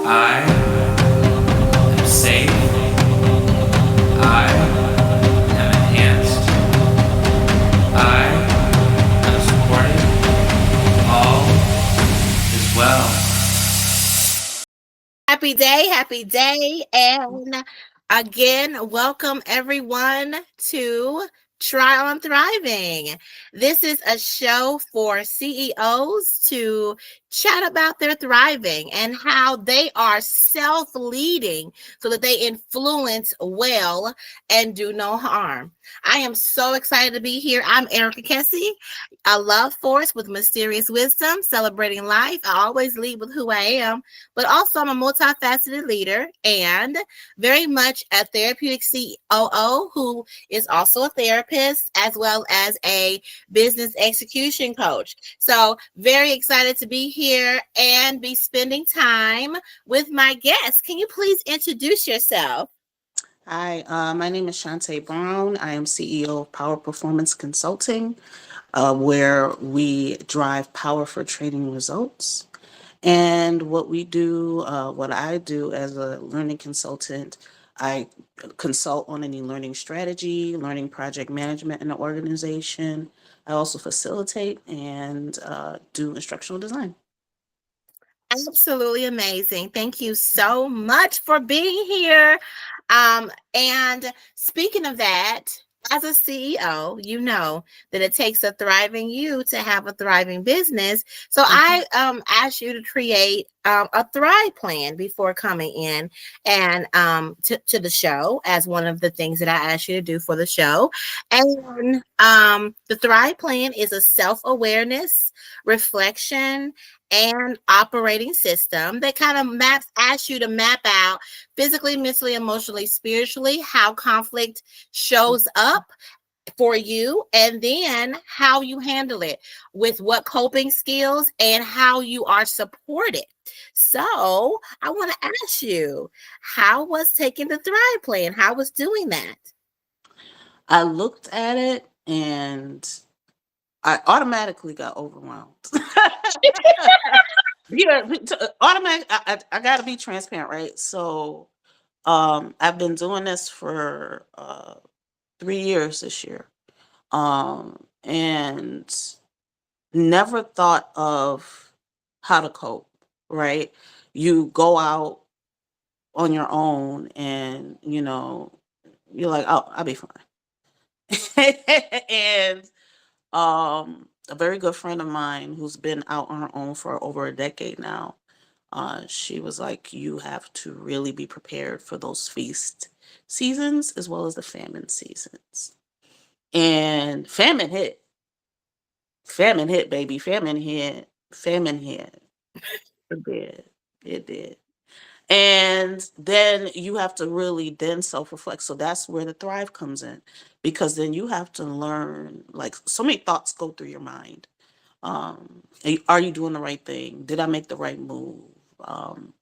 I am safe. I am enhanced. I am supported. All is well. Happy day, and again, welcome everyone to Try on Thriving. This is a show for CEOs to chat about their thriving and how they are self leading so that they influence well and do no harm. I am so excited to be here. I'm Erica Kesse, a love force with mysterious wisdom, celebrating life. I always lead with who I am, but also I'm a multifaceted leader and very much a therapeutic COO who is also a therapist as well as a business execution coach. So, very excited to be here and be spending time with my guests. Can you please introduce yourself? Hi, my name is Shantey Brown. I am CEO of Power Performance Consulting, where we drive power for training results. And what I do as a learning consultant, I consult on any learning strategy, learning project management in the organization. I also facilitate and do instructional design. Absolutely amazing. Thank you so much for being here. And speaking of that, as a CEO, you know that it takes a thriving you to have a thriving business. So Mhm. I asked you to create a Thrive plan before coming in and to the show as one of the things that I asked you to do for the show. And the Thrive plan is a self-awareness, reflection, and operating system that kind of asks you to map out physically, mentally, emotionally, spiritually how conflict shows up for you, and then how you handle it with what coping skills and how you are supported. So I want to ask you, how was taking the Thrive plan? How was doing that? I looked at it and I automatically got overwhelmed. Yeah, automatic. I got to be transparent, right? So, I've been doing this for 3 years this year, and never thought of how to cope. Right? You go out on your own, and you're like, "Oh, I'll be fine." And a very good friend of mine who's been out on her own for over a decade now. She was like, "You have to really be prepared for those feast seasons as well as the famine seasons." And famine hit, baby, famine hit. It did, it did. And then you have to really then self-reflect. So that's where the thrive comes in, because then you have to learn. Like, so many thoughts go through your mind. Are you doing the right thing? Did I make the right move? Um,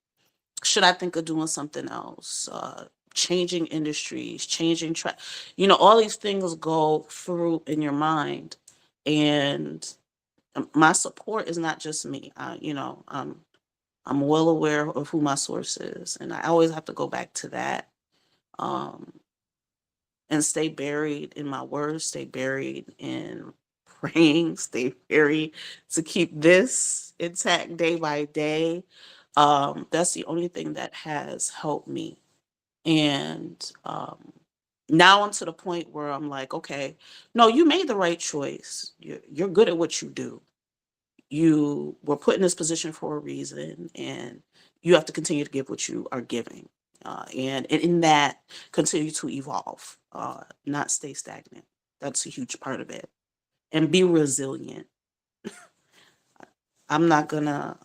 should I think of doing something else? Changing industries, changing track. All these things go through in your mind. And my support is not just me. I'm well aware of who my source is, and I always have to go back to that, um, and stay buried in my words, stay buried in praying, stay buried to keep this intact day by day. That's the only thing that has helped me. And now I'm to the point where I'm like, okay, no, you made the right choice. You're good at what you do. You were put in this position for a reason, and you have to continue to give what you are giving, and in that, continue to evolve, not stay stagnant. That's a huge part of it. And be resilient. I'm not gonna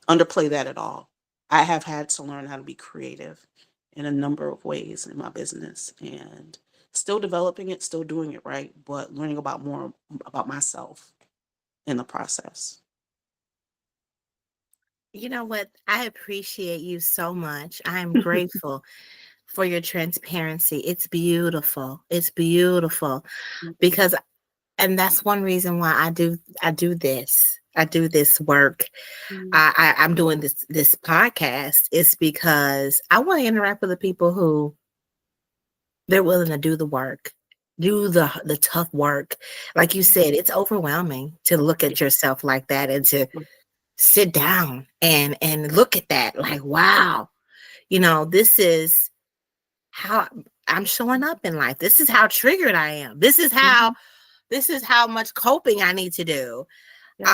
underplay that at all. I have had to learn how to be creative in a number of ways in my business, and still developing it, still doing it right, but learning about more about myself in the process. You know what? I appreciate you so much. I am grateful for your transparency. It's beautiful. It's beautiful because, and that's one reason why I do this. I do this work, Mhm. I'm doing this podcast, is because I want to interact with the people who they're willing to do the work, do the tough work. Like you said, it's overwhelming to look at yourself like that and to sit down and look at that like, wow, this is how I'm showing up in life. This is how triggered I am. Mhm. This is how much coping I need to do. Yep.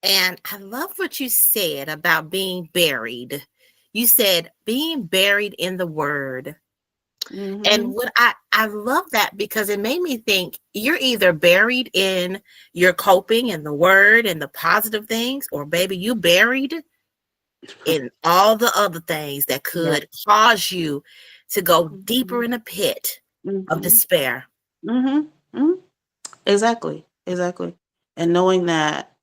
And I love what you said about being buried. You said being buried in the word. And Mhm. what I love that because it made me think you're either buried in your coping and the word and the positive things, or baby, you buried in all the other things that Yeah. could cause you to go deeper Mhm. in a pit of Mhm. despair. Mhm. Mhm. Exactly. Exactly. And knowing that,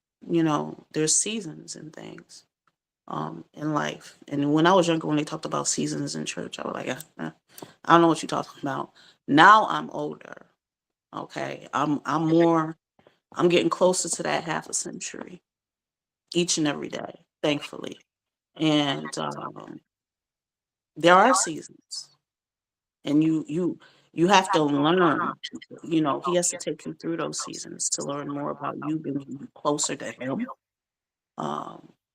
there's seasons and things in life. And when I was younger, when they talked about seasons in church, I was like, I don't know what you're talking about. Now I'm older. Okay. I'm getting closer to that half a century each and every day, thankfully. And there are seasons, and you have to learn. He has to take you through those seasons to learn more about you, bringing you closer to him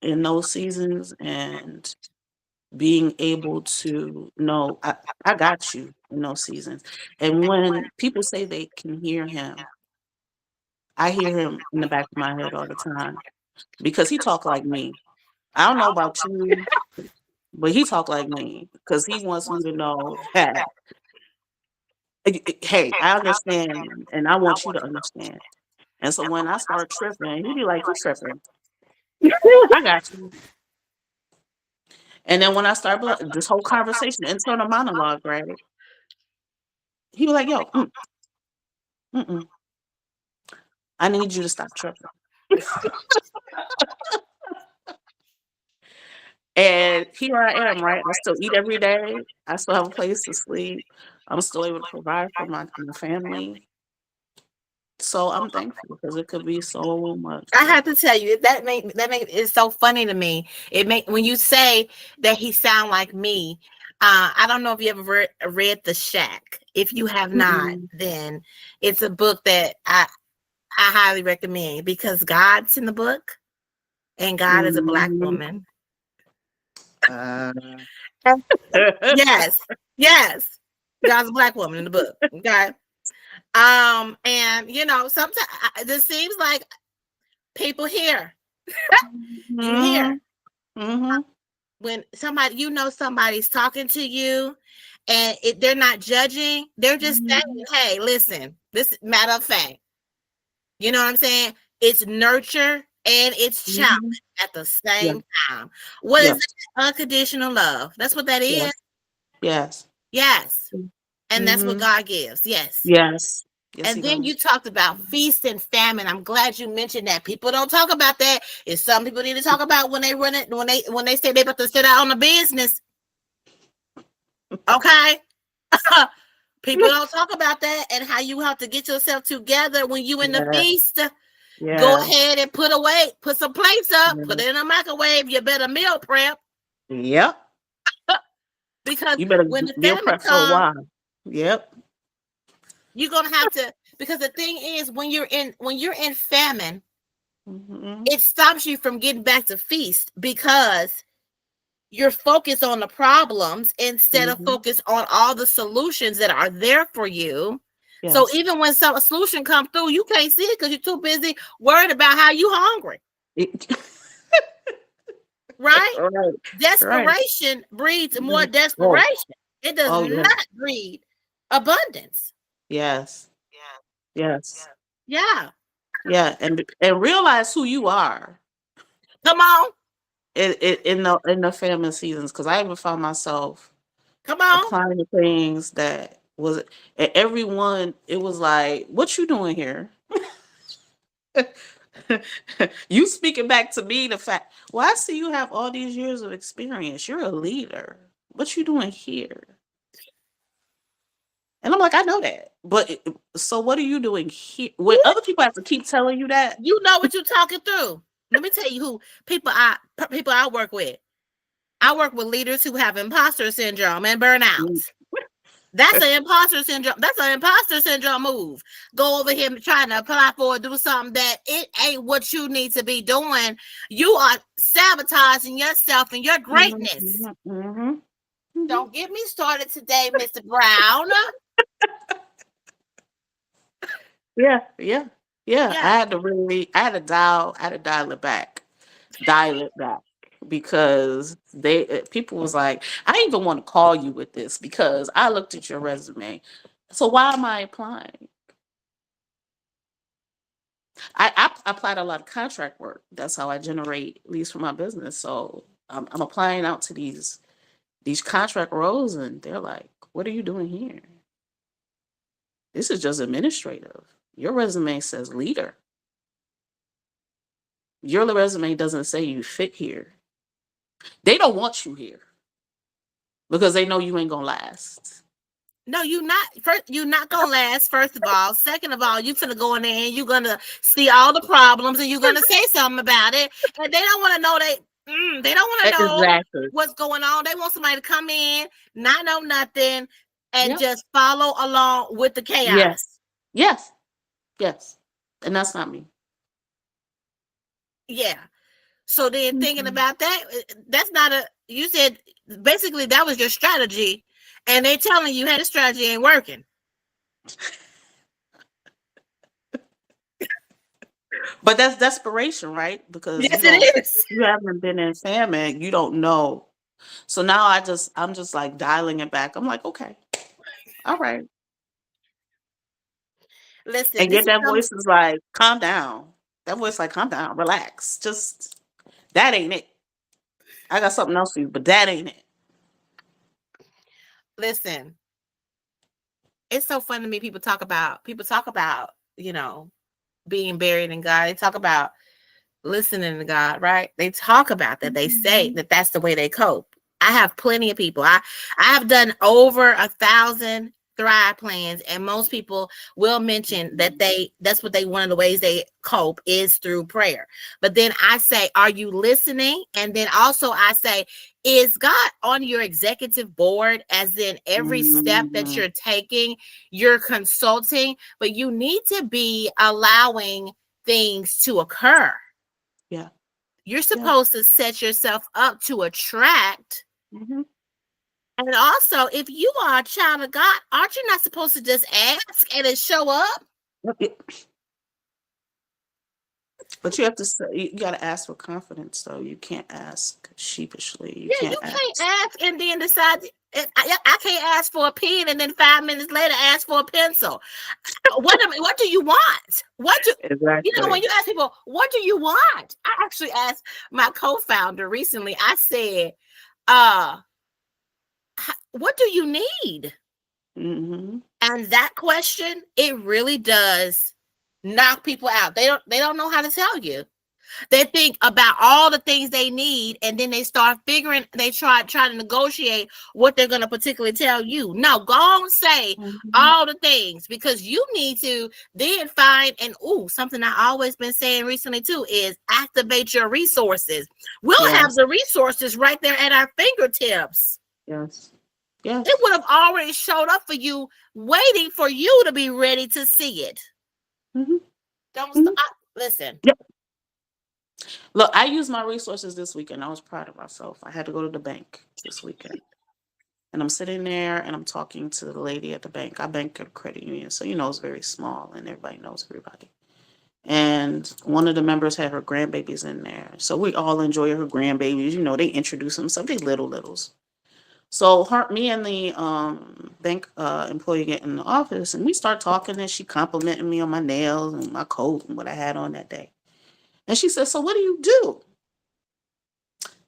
in those seasons, and being able to know I got you in those seasons. And when people say they can hear him, I hear him in the back of my head all the time because he talk like me. I don't know about you, but he talk like me because he wants me to know that, hey, I understand and I want you to understand. And so when I start tripping, he be like, "You tripping? I got you." And then when I start this whole conversation, internal monologue, right? He be like, "Yo, mm-mm, I need you to stop tripping." And here I am, right? I still eat every day. I still have a place to sleep. I'm still able to provide for my family. So I'm thankful because it could be so much I worse. have to tell you that make it's so funny to me. It make when you say that he sound like me. I don't know if you ever read The Shack. If you have not, Mm-mm. then it's a book that I highly recommend because God's in the book and God is a black Mhm. woman. Uh, Yes, yes, God's a black woman in the book. Okay, and sometimes this seems like people here. You hear Mhm. Mhm. when somebody's talking to you and they're not judging, they're just saying, Mhm. hey, listen, this matter of fact, you know what I'm saying? It's nurture and it's challenge Mhm. at the Yeah. same time. What is Yeah. it? Unconditional love. That's what that is. Yes. Yes. Yes. And that's what Mhm. God gives. Yes. Yes. Yes, And he then you does. talked about feast and famine. I'm glad you mentioned that. People don't talk about that. It's some people need to talk about when they run it, when they say they about to sit out on the business. Okay. People don't talk about that and how you have to get yourself together when you in the Yeah. feast. Go Yeah. ahead and put some plates up, put it in a microwave. You better meal prep Yep. because You better when the meal famine prep for a comes, while. Yep. you're gonna have to. Because the thing is, when you're in famine, Mhm. it stops you from getting back to feast because you're focused on the problems instead of Mhm. focus on all the solutions that are there for you. So Yes. even when some solution comes through, you can't see it because you're too busy worried about how you hungry, It- right? right. Right. Desperation breeds more Oh. desperation. It does Oh yeah. not breed abundance. Yes. Yes. Yeah. Yeah. And realize who you are Come on. in the famine seasons, because I even found myself Come on. applying the things that was, and everyone, it was like, what you doing here? You speaking back to me the fact, well, I see you have all these years of experience. You're a leader. What you doing here? And I'm like, I know that. But so what are you doing here? When other people have to keep telling you that, You know what you're talking through. Let me tell you who people I work with. I work with leaders who have imposter syndrome and Mm. burnout. That's an imposter syndrome. That's an imposter syndrome move. Go over here trying to apply for or do something that it ain't what you need to be doing. You are sabotaging yourself and your Mhm, greatness. mhm, mhm. Don't get me started today, Mr. Brown. Yeah, yeah, yeah. Yeah. I had to dial it back because people was like, I didn't even want to call you with this because I looked at your resume. So why am I applying? I applied a lot of contract work. That's how I generate leads for my business. So I'm applying out to these contract roles, and they're like, "What are you doing here? This is just administrative. Your resume says leader. Your resume doesn't say you fit here. They don't want you here because they know you ain't gonna last." No, you're not gonna last, first of all. Second of all, you finna go in there and you're gonna see all the problems and you're gonna say something about it. And they don't wanna know they don't wanna know Exactly. what's going on. They want somebody to come in, not know nothing, and Yep. just follow along with the chaos. Yes. Yes. Yes. And that's not me. Yeah. So then thinking Mhm. about that, that's not you said basically that was your strategy, and they telling you, hey, the strategy ain't working. But that's desperation, right? Because Yes, it is. you haven't been in famine, you don't know. So now I'm just like dialing it back. I'm like, okay, all right. Listen, And this get is that some voice is like, calm down. That voice like, calm down, relax. Just that ain't it. I got something else for you, but that ain't it. listen. It's so fun to me. People talk about being buried in God. They talk about listening to God, right? They talk about that. They say Mhm. that that's the way they cope. I have plenty of people. I have done over 1,000 Thrive plans, and most people will mention that that's what they one of the ways they cope is through prayer. But then I say, are you listening? And then also I say, is God on your executive board? As in every step that Mhm. you're taking, you're consulting, but you need to be allowing things to occur. Yeah. You're Yeah. supposed to set yourself up to attract. Hmm. And also, if you are a child of God, aren't you not supposed to just ask and it show up? But you have to say, you got to ask with confidence, though. You can't ask sheepishly. You Yeah, can't you can't ask. ask and then decide. I can't ask for a pen and then 5 minutes later ask for a pencil. What do you want? When Exactly. you ask people, what do you want? I actually asked my co-founder recently. I said, uh, what do you need? Hmm. And that question, it really does knock people out. They don't know how to tell you. They think about all the things they need, and then they try to negotiate what they're gonna particularly tell you. No, go on say Hmm. all the things because you need to then find and something I always been saying recently too is activate your resources. We'll have Yes. the resources right there at our fingertips. Yes. It Yes. would have already showed up for you, waiting for you to be ready to see it. Hmm. Don't Hmm. stop. Listen. Yep. Look, I used my resources this weekend. I was proud of myself. I had to go to the bank this weekend. And I'm sitting there and I'm talking to the lady at the bank. I bank at a credit union. So, it's very small and everybody knows everybody. And one of the members had her grandbabies in there. So we all enjoy her grandbabies. They introduce themselves. They littles. So me and the bank employee get in the office and we start talking and she complimenting me on my nails and my coat and what I had on that day. And she said, "So what do you do?"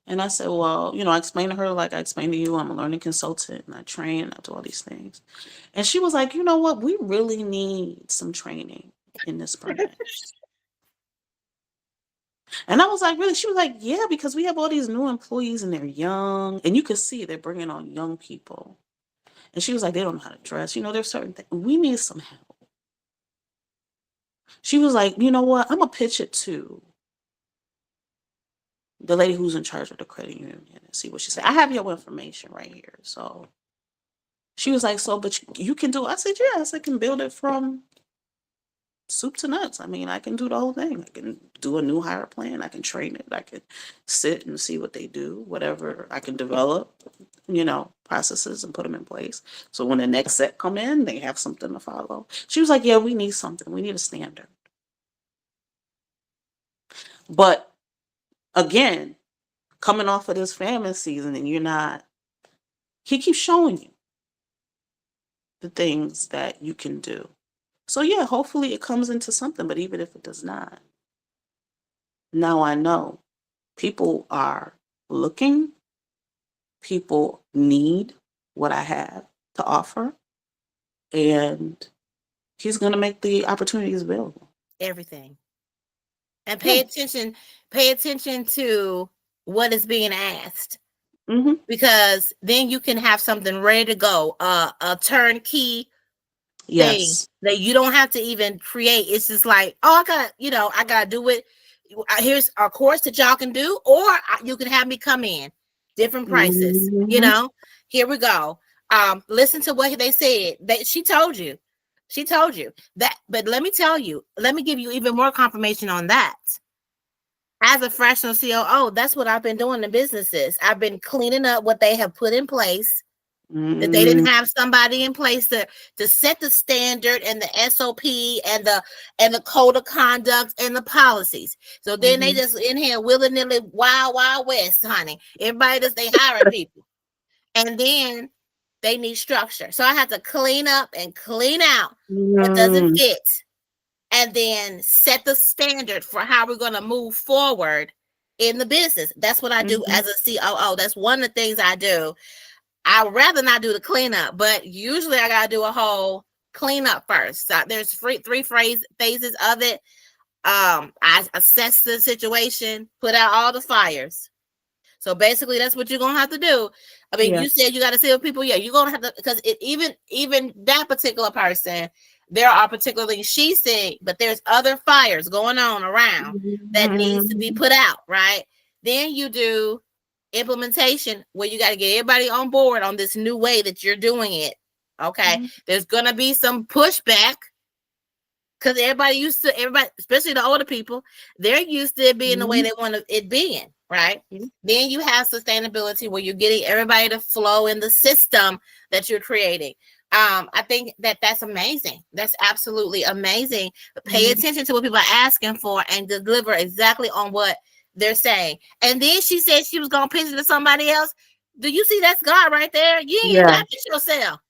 And I said, "Well, I explained to her like I explained to you, I'm a learning consultant and I train, I do all these things." And she was like, "You know what? We really need some training in this branch." And I was like, "Really?" She was like, "Yeah, because we have all these new employees and they're young and you can see they're bringing on young people." And she was like, "They don't know how to dress. There's certain things. We need some help." She was like, "You know what? I'm going to pitch it too." the lady who's in charge of the credit union and see what she said. I have your information right here. So she was like, so, but you can do it. I said, yes, I can build it from soup to nuts. I mean, I can do the whole thing. I can do a new hire plan. I can train it. I can sit and see what they do, whatever I can develop, processes and put them in place. So when the next set come in, they have something to follow. She was like, yeah, we need something. We need a standard. But again, coming off of this famine season and he keeps showing you the things that you can do. So yeah, hopefully it comes into something, but even if it does not, now I know people are looking, people need what I have to offer, and he's going to make the opportunities available. Everything. And Yeah. pay attention to what is being asked. Mm-hmm. Because then you can have something ready to go, a turnkey thing Yes. that you don't have to even create. It's just like, oh, I gotta do it. Here's a course that y'all can do, or you can have me come in, different prices. Mm-hmm. Here we go. Listen to what they said. She told you that. But let me tell you, let me give you even more confirmation on that. As a fractional COO, that's what I've been doing in businesses. I've been cleaning up what they have put in place, that they didn't have somebody in place to set the standard and the SOP and the code of conduct and the policies. So then they just in here willy-nilly, wild west, honey. Everybody just they hiring people. And then they need structure. So I have to clean up and clean out what doesn't fit. And then set the standard for how we're going to move forward in the business. That's what I do as a COO. That's one of the things I do. I would rather not do the cleanup, but usually I got to do a whole cleanup first. So there's three phases of it. I assess the situation, put out all the fires. So basically, that's what you're gonna have to do. I mean, you said you got to see with people. Yeah, you're gonna have to, because even that particular person, there are particular things she's saying, but there's other fires going on around that needs to be put out, right? Then you do implementation, where you got to get everybody on board on this new way that you're doing it. Okay, there's gonna be some pushback, because everybody, especially the older people, they're used to it being the way they want it being, right? Then you have sustainability, where you're getting everybody to flow in the system that you're creating. I think that's amazing. That's absolutely amazing. But pay attention to what people are asking for and deliver exactly on what they're saying. And then she said she was gonna pitch it to somebody else. Do you see that's God right there? You ain't even got to yourself.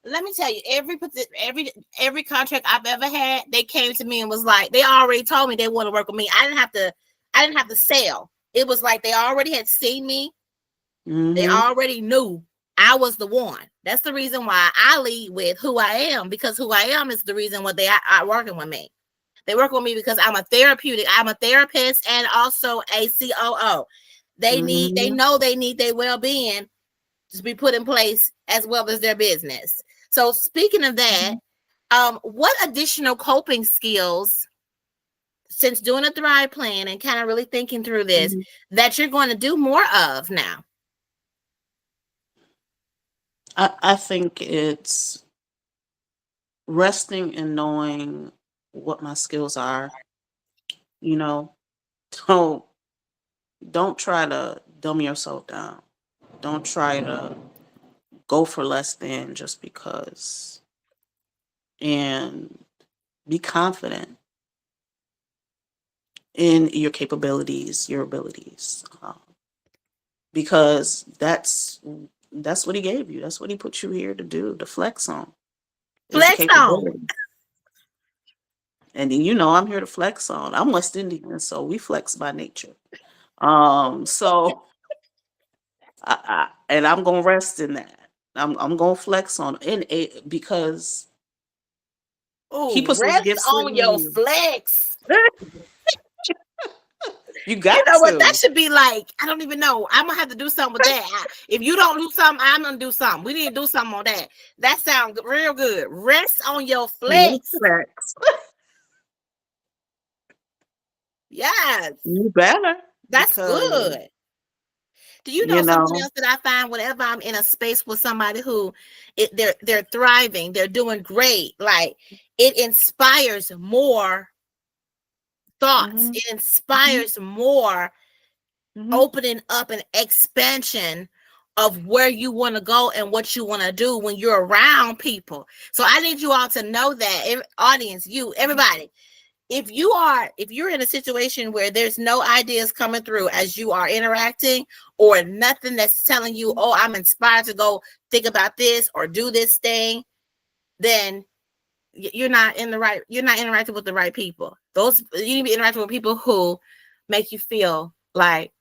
Let me tell you, every contract I've ever had, they came to me and was like, they already told me they want to work with me. I didn't have to sell. It was like they already had seen me. They already knew I was the one. That's the reason why I lead with who I am, because who I am is the reason why they are working with me. They work with me because I'm a therapist and also a COO. They know they need their well-being to be put in place, as well as their business. So speaking of that, what additional coping skills, since doing a Thrive plan and kind of really thinking through this, that you're going to do more of now? I think it's resting and knowing what my skills are. Don't try to dumb yourself down. Don't try to go for less than just because. And be confident in your capabilities, your abilities, because that's what he gave you. That's what he put you here to do, to flex on. Flex on. And then, I'm here to flex on. I'm West Indian, so we flex by nature. So and I'm gonna rest in that. I'm gonna flex on it because he puts those Rest gifts on in your you. flex. You got You know what? to. That should be like, I don't even know. I'm gonna have to do something with that. If you don't do something, I'm gonna do something. We need to do something on that. That sounds real good. Rest on your flex. Flex. Yes. You better. That's because, good. Do you know you something know, else that I find whenever I'm in a space with somebody who they're thriving, they're doing great, like it inspires more thoughts. mhm, It mhm, inspires more mhm, opening up and expansion of where you want to go and what you want to do when you're around people. So I need you all to know that, audience, you, everybody, if you're in a situation where there's no ideas coming through as you are interacting, or nothing that's telling you, oh, I'm inspired to go think about this or do this thing, then you're not interacting with the right people. Those, you need to be interacting with people who make you feel like,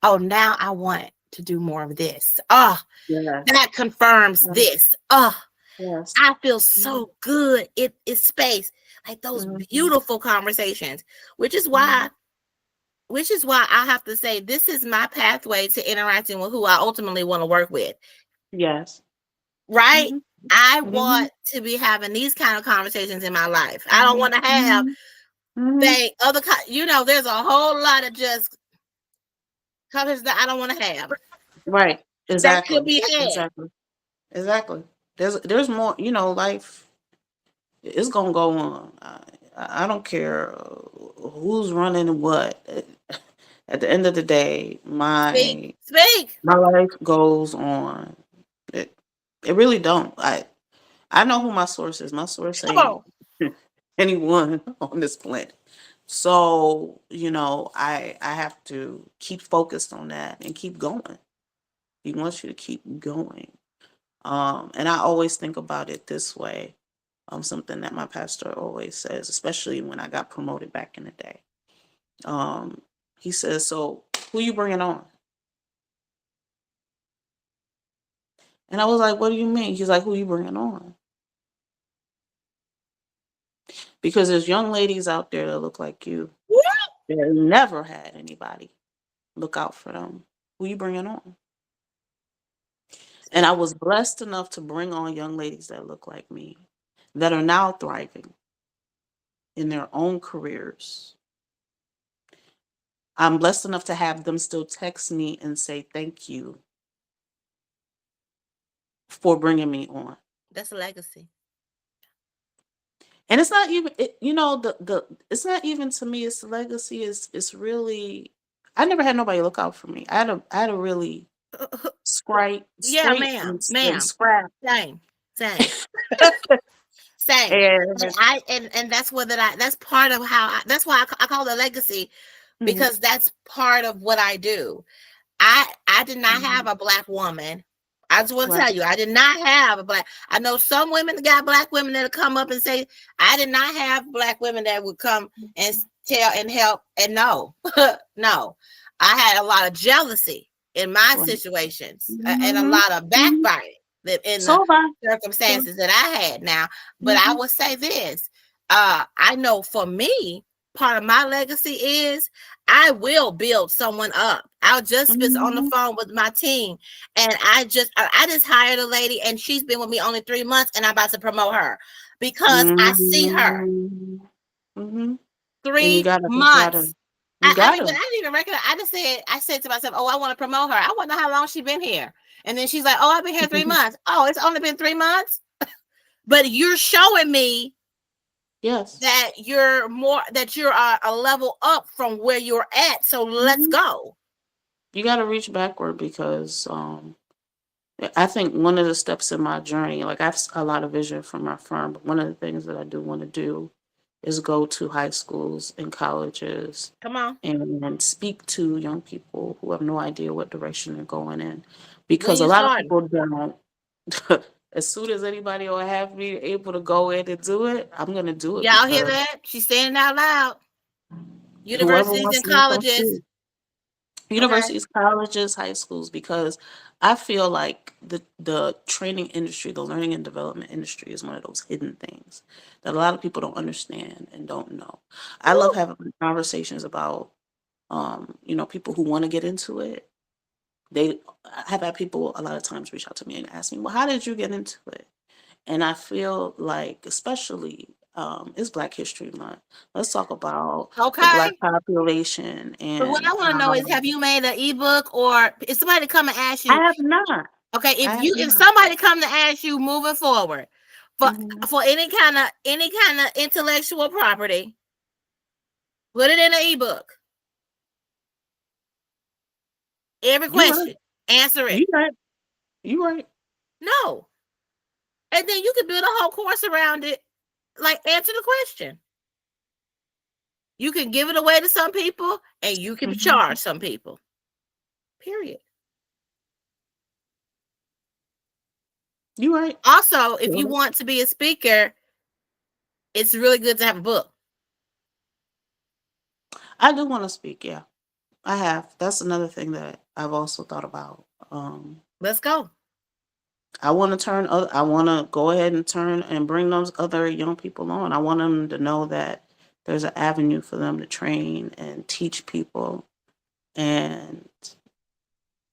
oh, now I want to do more of this. Oh, yes, that confirms yes, this. Oh, yes, I feel mhm, so good. It is space. Like those mhm, beautiful conversations, which is mhm, why I have to say this is my pathway to interacting with who I ultimately want to work with. yes, Right? mhm, I mhm, want to be having these kind of conversations in my life. I don't mhm, want to have mhm, mhm. they other there's a whole lot of just conversations that I don't want to have Right. that could Exactly. be had. Exactly. Exactly. There's more, life is gonna go on. I don't care who's running what. At the end of the day, Speak, my speak. my life goes on. It it really don't. I know who my source is. My source Come ain't on. anyone on this planet. So, I have to keep focused on that and keep going. He wants you to keep going. And I always think about it this way. Something that my pastor always says, especially when I got promoted back in the day. Um, he says, "So who you bringing on?" And I was like, "What do you mean?" He's like, "Who you bringing on?" Because there's young ladies out there that look like you that never had anybody look out for them. Who you bringing on? And I Speak. was blessed enough to bring on young ladies that look like me, that are now thriving in their own careers. I'm blessed enough to have them still text me and say thank you for bringing me on. That's a legacy. And it's not even the it's not even to me, it's the legacy. It's really, I never had nobody look out for me. I had a really Yeah, scrape ma'am, and ma'am. scrap. Same, same, same. And And and that's what that's part of how that's why I call it legacy, mhm, because that's part of what I do. I did not have mhm, a black woman. I just want to right. tell you, I did not have a black. I know some women got black women that'll come up and say, I did not have black women that would come and tell and help. And no, no, I had a lot of jealousy in my Right. situations, and a Mhm, lot of mhm. backbiting in the So bye. So circumstances that I had. Now, but I mhm, will say this: I know for me, part of my legacy is I will build someone up. I just was on the mhm, phone with my team, and I just hired a lady, and she's been with me only 3 months, and I'm about to promote her because I see her mhm, mhm. And you three gotta, you gotta, months. you I mean, but gotta. I didn't even recognize. I said to myself, "Oh, I want to promote her. I want to know how long she's been here." And then she's like, "Oh, I've been here 3 months." Oh, it's only been 3 months, but you're showing me Yes. that you're a level up from where you're at. So let's Mhm. go. You gotta reach backward because I think one of the steps in my journey, like I have a lot of vision for my firm, but one of the things that I do want to do is go to high schools and colleges Come on. and speak to young people who have no idea what direction they're going in. When Because a you lot of starting? people don't. As soon as anybody will have me able to go in and do it, I'm gonna do it Y'all hear because that? She's saying it out loud. whoever Universities wants and to be so colleges. too. Okay. Universities, colleges, high schools, because I feel like the training industry, the learning and development industry is one of those hidden things that a lot of people don't understand and don't know. I love Woo. having conversations about people who want to get into it. They I have had people a lot of times reach out to me and ask me, "Well, how did you get into it?" And I feel like, especially It's Black History Month. Let's talk about the Black Okay. population But what and I want to know how is, have you made an ebook, or is somebody come and ask I you? have not. Okay, I have if not. somebody come to ask you moving forward for Mhm. any kind of intellectual property, put it in an ebook. Every You right. question, answer it. You right. You right. No, and then you can build a whole course around it. Like, answer the question. You can give it away to some people, and you can Mhm. charge some people. Period. You right. Also, if You you right. want to be a speaker, it's really good to have a book. I do want to speak. Yeah, I have. That's another thing that I've also thought about. Let's go. I want to turn. I want to go ahead and turn and bring those other young people on. I want them to know that there's an avenue for them to train and teach people and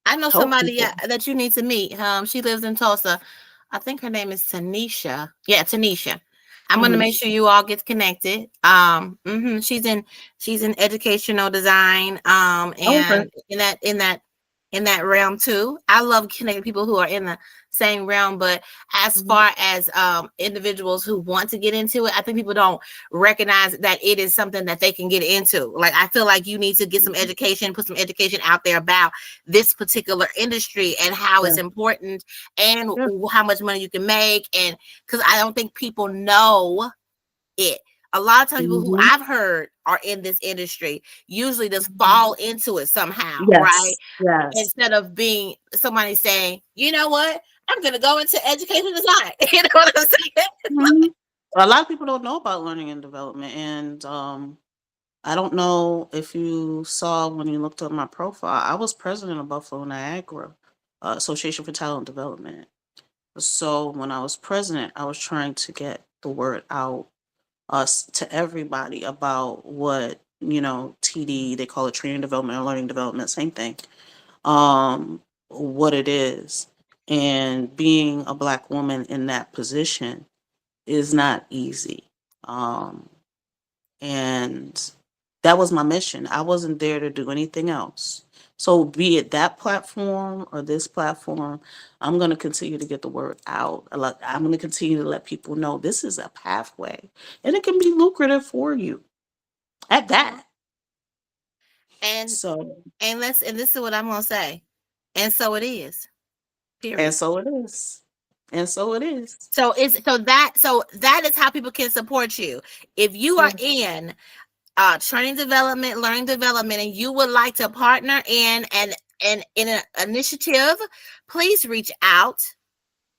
I know help somebody people. that you need to meet. She lives in Tulsa. I think her name is Tanisha. Yeah, Tanisha. I'm gonna Mhm. make sure you all get connected. She's in educational design. Okay. And in that realm too. I love connecting people who are in the same realm. But as Mhm. far as individuals who want to get into it, I think people don't recognize that it is something that they can get into. Like, I feel like you need to get some Mhm. education, put some education out there about this particular industry and how Yeah. it's important, and Yeah. how much money you can make. And because I don't think people know it. A lot of times, people who Mhm. I've heard are in this industry usually just Mhm. fall into it somehow, right? Yes. Yes. Instead of being somebody saying, you know what, I'm going to go into education design. You know what I'm saying? Mhm. A lot of people don't know about learning and development, and I don't know if you saw when you looked up my profile. I was president of Buffalo Niagara Association for Talent Development. So when I was president, I was trying to get the word out to everybody about what TD, they call it training development or learning development, same thing. What it is, and being a Black woman in that position is not easy. Um, and that was my mission. I wasn't there to do anything else. So, be it that platform or this platform, I'm going to continue to get the word out. I'm going to continue to let people know this is a pathway and it can be lucrative for you at that. And So, and this is what I'm going to say. And so it is. and Period. so it is. And so it is. So that is how people can support you. If you are Yeah. in training development, learning development, and you would like to partner in an initiative, please reach out.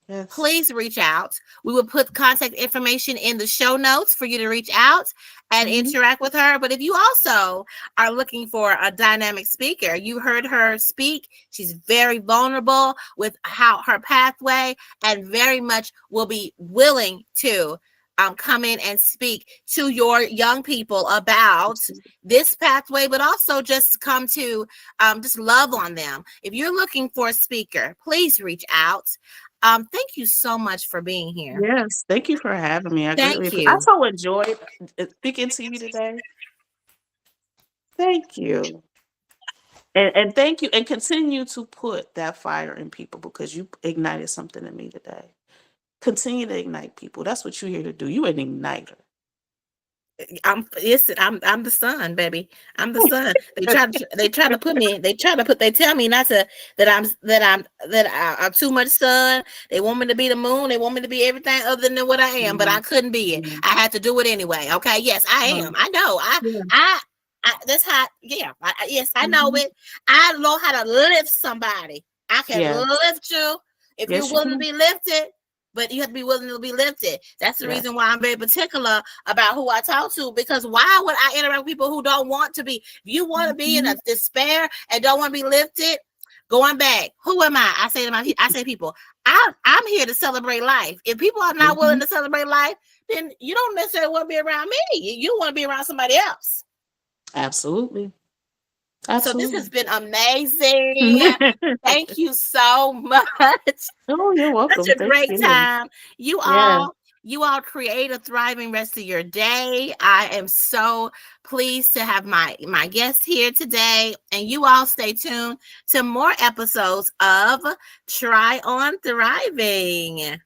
Yes. Please reach out. We will put contact information in the show notes for you to reach out and Mhm. interact with her. But if you also are looking for a dynamic speaker, you heard her speak. She's very vulnerable with how her pathway, and very much will be willing to come in and speak to your young people about this pathway, but also just come to just love on them. If you're looking for a speaker, please reach out. Thank you so much for being here. Yes. Thank you for having me. I greatly Thank appreciate. I you. so enjoyed speaking to you today. Thank you. And thank you, and continue to put that fire in people because you ignited something in me today. Continue to ignite people. That's what you're here to do. You an igniter. I'm the son, baby. I'm the son. They tell me not to, that I'm too much sun. They want me to be the moon. They want me to be everything other than what I am, but I Mhm. couldn't be it. Mhm. I had to do it anyway. Okay. Yes, I am. Um, I know. yeah. I that's how, yeah. Yes, I know Mhm. it. I know how to lift somebody. I can Yes. lift you if you're Yes, you willing to can. be lifted. But you have to be willing to be lifted. That's the Yeah. reason why I'm very particular about who I talk to, because why would I interact with people who don't want to be? If you want to be in a Mhm. despair and don't want to be lifted, going back, who am I? I say people, I'm here to celebrate life. If people are not willing Mhm. to celebrate life, then you don't necessarily want to be around me. You want to be around somebody else. Absolutely. So this has Absolutely. been amazing. Thank you so much. Oh, you're welcome. Such a Thank great you. time. You Yeah. all You all create a thriving rest of your day. I am so pleased to have my guest here today, and you all stay tuned to more episodes of Try on Thriving.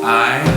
I